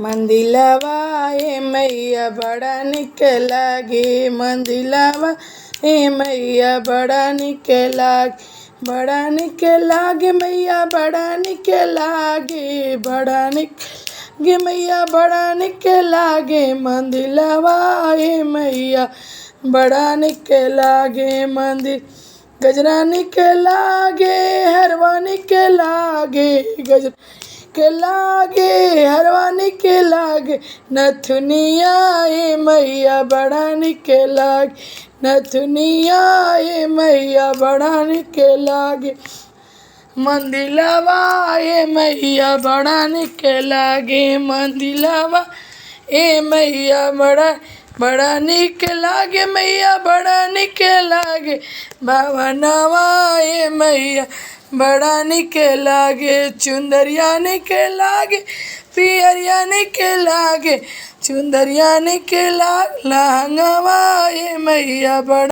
मंदिलवा ए मैया बड़ा निक लागे, मंदिलवा ए मैया बड़ा निक लागे, बड़ा निक लागे मैया बड़ा निक लागे, बड़ा निक लागे मैया बड़ा निक लागे, मंदिलवा ए मैया बड़ा निक लागे। मंदिर गजरा निक लागे, हरवा निक लागे, गजरा के लागे, हरवा निक लागे, नथुनिया ए मैया बड़ा निक लागे, नथुनिया ए मैया बड़ा निक लागे, मंदिलवा ए मैया बड़ा निक लागे, मंदिलवा ए मैया बड़ा निक लागे, मैया बड़ा निक लागे, भवनवा ए मैया बड़ा निक लागे, चुंदरिया निक लागे, पियरिया निक लागे, चुंदरिया निक लागे, लहंगवा ए मैया बड़ा